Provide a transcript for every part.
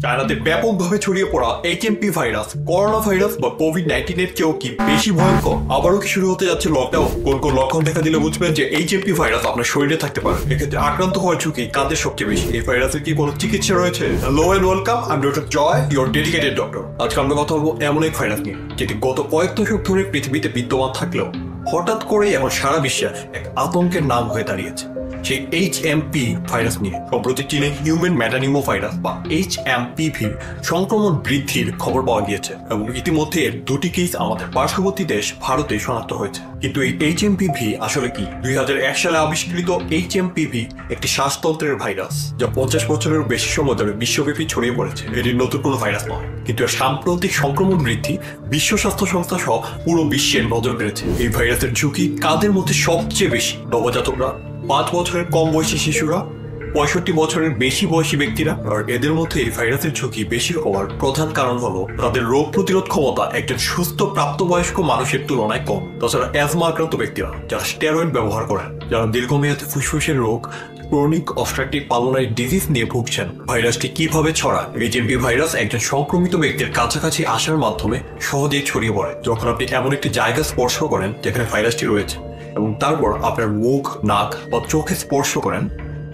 চায়নাতে ব্যাপকভাবে ছড়িয়ে পড়া এইচএমপি ভাইরাস, করোনা ভাইরাস বা কোভিড-19 এর চেয়েও কি বেশি ভয়ঙ্কর? আবারও কি শুরু হতে যাচ্ছে লকডাউন? কোন কোন লক্ষণ দেখা দিলে বুঝবেন যে এইচএমপি ভাইরাস আপনার শরীরে থাকতে পারে? এক্ষেত্রে আক্রান্ত হওয়ার ঝুঁকি কাদের সবচেয়ে বেশি? এই ভাইরাসের কি কোনো চিকিৎসা রয়েছে? Hello and welcome, I am Doctor Joy, your dedicated doctor. আজকে আমরা কথা বলবো এমন এক ভাইরাস নিয়ে যেটি গত কয়েক দশক ধরে পৃথিবীতে বিদ্যমান থাকলেও হঠাৎ করে এমন সারা বিশ্বে এক আতঙ্কের নাম হয়ে দাঁড়িয়েছে। সেই এইচএমপি ভাইরাস নিয়ে সম্প্রতি চীনে হিউম্যান মেটানিমো ভাইরাস বা এইচএমপিভি সংক্রমণ বৃদ্ধির খবর পাওয়া গিয়েছে এবং ইতিমধ্যে এর দুটি কেস আমাদের পার্শ্ববর্তী দেশ ভারতে শনাক্ত হয়েছে। কিন্তু এই এইচএমপিভি আসলে কি? 2001 সালে আবিষ্কৃত এইচএমপিভি একটি শ্বাসতন্ত্রের ভাইরাস যা 50 বছরের বেশি সময় ধরে বিশ্বব্যাপী ছড়িয়ে পড়েছে। এটি নতুন কোনো ভাইরাস নয়, কিন্তু এর সাম্প্রতিক সংক্রমণ বৃদ্ধি বিশ্ব স্বাস্থ্য সংস্থা সহ পুরো বিশ্বের নজর কেড়েছে। এই ভাইরাসের ঝুঁকি কাদের মধ্যে সবচেয়ে বেশি? নবজাতকরা, 5 বছরের কম বয়সী শিশুরা, 65 বছরের বেশি বয়সী ব্যক্তিরা। আর এদের মধ্যে এই ভাইরাসের ঝুঁকি বেশি হওয়ার প্রধান কারণ হলো তাদের রোগ প্রতিরোধ ক্ষমতা একজন সুস্থ প্রাপ্তবয়স্ক মানুষের তুলনায় কম। তাছাড়া অ্যাজমা আক্রান্ত ব্যক্তিরা, যারা স্টেরয়েড ব্যবহার করেন, যারা দীর্ঘমেয়াদী ফুসফুসের রোগ, ক্রনিক অবস্ট্রাকটিভ পালমোনারি ডিজিজ নিয়ে ভুগছেন। ভাইরাসটি কিভাবে ছড়ায়? এইচএমপি ভাইরাস একজন সংক্রমিত ব্যক্তির কাছাকাছি আসার মাধ্যমে সহজেই ছড়িয়ে পড়ে। যখন আপনি এমন একটি জায়গা স্পর্শ করেন যেখানে ভাইরাসটি রয়েছে এবং তারপর আপনার মুখ, নাক বা চোখে স্পর্শ করেন,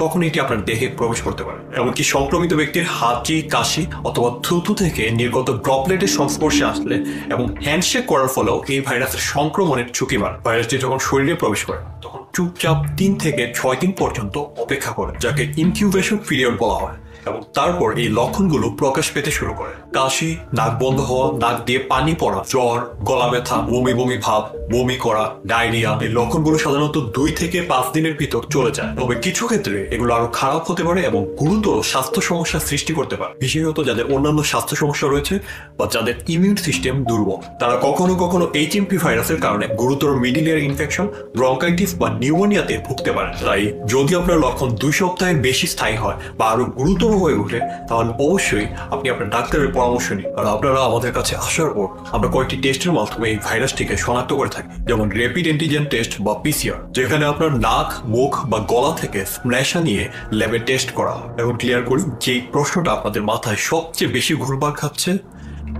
তখন এটি আপনার দেহে প্রবেশ করতে পারে। এমনকি সংক্রমিত ব্যক্তির হাঁচি, কাশি অথবা থুতু থেকে নির্গত ড্রপলেটের সংস্পর্শে আসলে এবং হ্যান্ডশেক করার ফলেও এই ভাইরাসের সংক্রমণের ঝুঁকি বাড়ে। ভাইরাসটি যখন শরীরে প্রবেশ করে তখন চুপচাপ 3 থেকে 6 দিন পর্যন্ত অপেক্ষা করে, যাকে ইনকিউবেশন পিরিয়ড বলা হয়, এবং তারপর এই লক্ষণগুলো প্রকাশ পেতে শুরু করে। কাশি, নাক বন্ধ হওয়া, নাক দিয়ে পানি পড়া, জ্বর, গলা ব্যথা, বমি বমি ভাব, বমি করা, ডায়রিয়া। এই লক্ষণগুলো সাধারণত 2 থেকে 5 দিনের ভিতর চলে যায়। তবে কিছু ক্ষেত্রে এগুলো আরো খারাপ হতে পারে এবং গুরুতর স্বাস্থ্য সমস্যা সৃষ্টি করতে পারে, বিশেষত যাদের অন্যান্য স্বাস্থ্য সমস্যা রয়েছে বা যাদের ইমিউন সিস্টেম দুর্বল। তারা কখনো কখনো এইচএমপি ভাইরাসের কারণে গুরুতর মিডল ইয়ার ইনফেকশন, ব্রঙ্কাইটিস বা নিউমোনিয়াতে ভুগতে পারে। তাই যদি আপনার লক্ষণ 2 সপ্তাহের বেশি স্থায়ী হয় বা আরো গুরুতর হয়ে ওঠে, তাহলে অবশ্যই আপনি আপনার ডাক্তারের পরামর্শ নিন। আর আপনারা আমাদের কাছে আসার পর আমরা কয়েকটি টেস্টের মাধ্যমে এই ভাইরাসটিকে শনাক্ত করে থাকি, যেমন র্যাপিড অ্যান্টিজেন টেস্ট বা পিসিআর, যেখানে আপনার নাক, মুখ বা গলা থেকে স্ম্যাশা নিয়ে ল্যাবে টেস্ট করা হয়। এবং ক্লিয়ার করি, যে প্রশ্নটা আপনাদের মাথায় সবচেয়ে বেশি ঘুরপাক খাচ্ছে,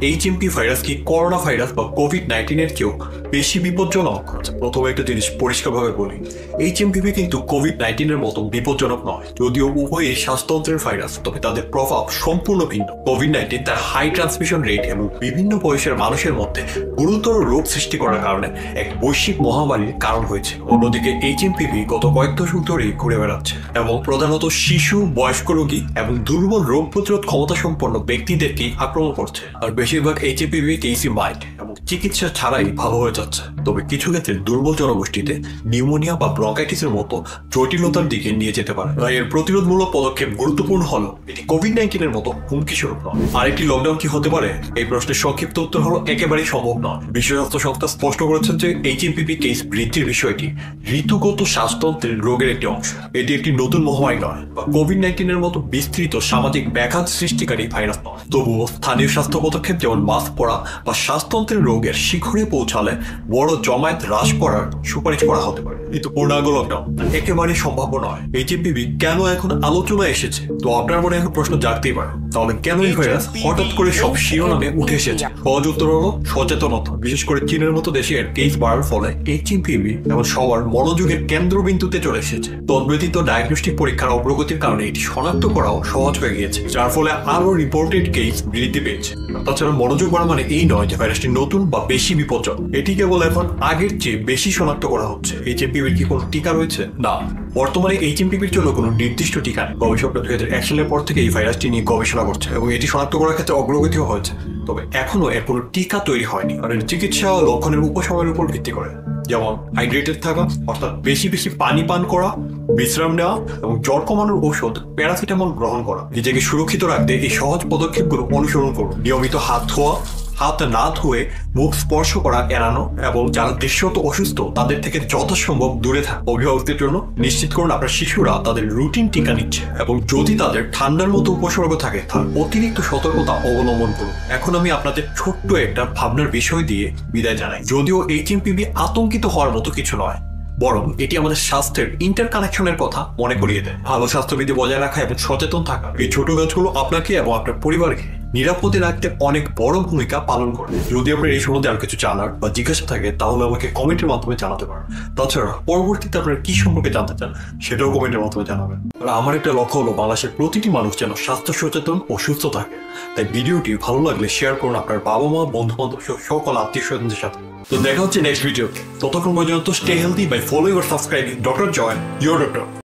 এইচএমপি ভাইরাস কি করোনা ভাইরাস বা কোভিড-19 এর চেয়েও বেশি বিপজ্জনক? প্রথমে একটা জিনিস পরিষ্কারভাবে বলি, এইচএমপিভি কিন্তু কোভিড-19 এর মতো বিপজ্জনক নয়। যদিও উভয়ই শ্বাসতন্ত্রের ভাইরাস, তবে তাদের প্রভাব সম্পূর্ণ ভিন্ন। কোভিড-19 তার হাই ট্রান্সমিশন রেট এবং বিভিন্ন বয়সের মানুষের মধ্যে গুরুতর রোগ সৃষ্টি করার কারণে এক বৈশ্বিক মহামারীর কারণ হয়েছে। অন্যদিকে এইচএমপিভি গত কয়েক দশক ধরেই ঘুরে বেড়াচ্ছে এবং প্রধানত শিশু, বয়স্ক রোগী এবং দুর্বল রোগ প্রতিরোধ ক্ষমতা সম্পন্ন ব্যক্তিদেরকেই আক্রমণ করছে। আর বেশিরভাগ এইচএমপিভি কেসই মাইল্ড এবং চিকিৎসা ছাড়াই ভালো হয়ে যাচ্ছে। তবে কিছু ক্ষেত্রে দুর্বল জনগোষ্ঠীতে নিউমোনিয়া বা ব্রঙ্কাইটিসের মতো জটিলতার দিকে নিয়ে যেতে পারে। তাই এর প্রতিরোধমূলক পদক্ষেপ গুরুত্বপূর্ণ হলো এটি কোভিড-19 এর মতো হুমকি স্বরূপ নয়। আরেকটি লকডাউন কি হতে পারে? এই প্রশ্নের সংক্ষিপ্ত উত্তর হলো একেবারেই সম্ভব নয়। বিশ্ব স্বাস্থ্য সংস্থা স্পষ্ট করেছেন যে এইচএমপিভি কেস বৃদ্ধির বিষয়টি ঋতুগত শ্বাসতন্ত্রের রোগের একটি অংশ। এটি একটি নতুন মহামারী নয় বা কোভিড-19 এর মতো বিস্তৃত সামাজিক ব্যাঘাত সৃষ্টিকারী ভাইরাস নয়। তবুও স্থানীয় স্বাস্থ্য পদক্ষেপ যেমন মাস্ক পরা বা শ্বাসতন্ত্রের রোগের শিখরে পৌঁছালে বড় জমায়েত হ্রাস করার সুপারিশ করা হতে পারে। কিন্তু পূর্ণাঙ্গ লকডাউন একেবারেই সম্ভাব্য নয়। এইচএমপিভি কেন এখন আলোচনায় এসেছে? তো আপনার মনে এখন প্রশ্ন জাগতেই পারে, তাহলে কেন এই ভাইরাস হঠাৎ করে সব শিরোনামে উঠে এসেছে? সহজ উত্তর হলো সচেতনতা। বিশেষ করে চীনের মতো দেশে এর কেস বাড়ার ফলে এইচএমপিভি এবং সবার মনোযোগের কেন্দ্রবিন্দুতে চলে এসেছে। তদ্ব্যতীত ডায়াগনস্টিক পরীক্ষার অগ্রগতির কারণে এটি শনাক্ত করাও সহজ হয়ে গিয়েছে, যার ফলে আরো রিপোর্টেড কেস বৃদ্ধি পেয়েছে। তাছাড়া মনোযোগ বাড়া মানে এই নয় যে ভাইরাসটি নতুন বা বেশি বিপজ্জনক। এটি কেবল এখন আগের চেয়ে বেশি শনাক্ত করা হচ্ছে। এইচএমপিভির কি কোনো টিকা রয়েছে? না, বর্তমানে এইচএমপিভির জন্য কোনো নির্দিষ্ট টিকা নেই। গবেষকরা 2001 সালের পর থেকে এই ভাইরাসটি নিয়ে গবেষণা করছে এবং এটি শনাক্ত করার ক্ষেত্রে অগ্রগতিও হয়েছে। তবে এখনো এর কোনো টিকা তৈরি হয়নি। আর এর চিকিৎসা ও লক্ষণের উপশমের উপর ভিত্তি করে, যেমন হাইড্রেটেড থাকা, অর্থাৎ বেশি বেশি পানি পান করা, বিশ্রাম নেওয়া এবং জ্বর কমানোর ঔষধ প্যারাসিটামল গ্রহণ করা। নিজেকে সুরক্ষিত রাখতে এই সহজ পদক্ষেপগুলো অনুসরণ করুন। নিয়মিত হাত ধোয়া, হাত না ধুয়ে মুখ স্পর্শ করা এড়ানো এবং যারা দৃশ্যত অসুস্থ তাদের থেকে যথাসম্ভব দূরে থাকা। অভিভাবকদের জন্য নিশ্চিত করুন আপনার শিশুরা তাদের রুটিন টিকা নিচ্ছে এবং যদি তাদের ঠান্ডার মতো উপসর্গ থাকে তার অতিরিক্ত সতর্কতা অবলম্বন করুন। এখন আমি আপনাদের ছোট্ট একটা ভাবনার বিষয় দিয়ে বিদায় জানাই। যদিও এইচএমপিভি আতঙ্কিত হওয়ার মতো কিছু নয়, বরং এটি আমাদের স্বাস্থ্যের ইন্টার কানেকশনের কথা মনে করিয়ে দেয়। ভালো স্বাস্থ্যবিধি বজায় রাখা এবং সচেতন থাকা, এই ছোট কাজগুলো আপনাকে এবং আপনার পরিবারকে নিরাপদে রাখতে অনেক বড় ভূমিকা পালন করে। যদি আপনার এই সম্বন্ধে আর কিছু জানার বা জিজ্ঞাসা থাকে তাহলে আমাকে কমেন্টের মাধ্যমে জানাতে পারেন। তাছাড়া পরবর্তীতে আপনারা কি সম্পর্কে জানতে চান সেটাও কমেন্টের মাধ্যমে জানাবেন। আর আমার একটা লক্ষ্য হলো বাংলাদেশের প্রতিটি মানুষ যেন স্বাস্থ্য সচেতন ও সুস্থ থাকে। তাই ভিডিওটি ভালো লাগলে শেয়ার করুন আপনার বাবা মা, বন্ধু বান্ধব সকল আত্মীয় স্বজনদের সাথে। তো দেখা হচ্ছে নেক্সট ভিডিওতে। ততক্ষণ পর্যন্ত stay healthy by following or subscribing Doctor Joy, your doctor.